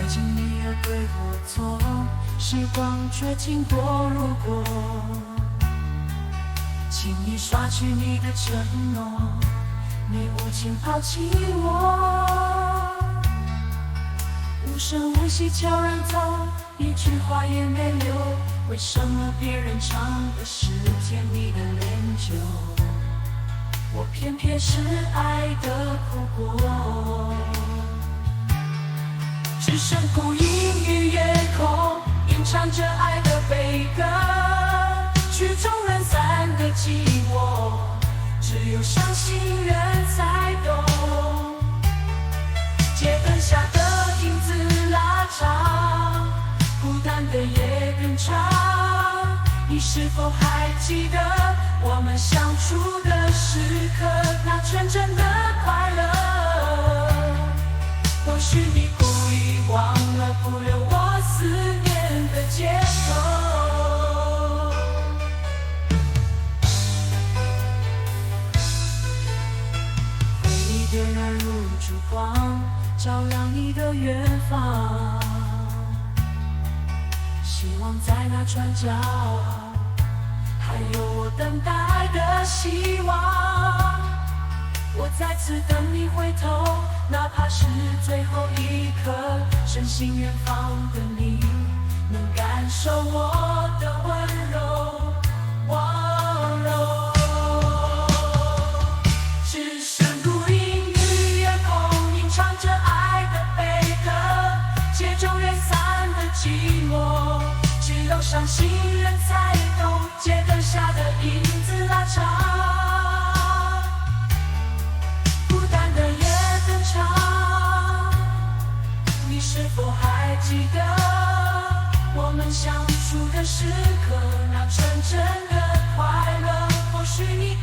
近你而对我错，时光却经过如果，请你刷去你的承诺，你无情抛弃我，无声无息悄然走，一句话也没留，为什么别人唱的是甜蜜的恋酒，我偏偏是爱的苦果。只剩孤影与夜空，吟唱着爱的悲歌，曲终人散的寂寞，只有伤心人才懂。街灯下的影子拉长，孤单的夜更长，你是否还记得我们相处的时刻，那纯真的快乐？或许你故意忘了，不留我思念的借口。回忆点燃如烛光，照亮你的远方，希望在那转角还有我等待的希望。我再次等你回头，哪怕是最后一刻，深信远方的你能感受我的温柔，温柔。只剩孤影与夜空，吟唱着爱的悲歌，街中人散的寂寞，只有伤心人才懂。街灯下的影子拉长，是否还记得我们相处的时刻，那纯真的快乐？或许你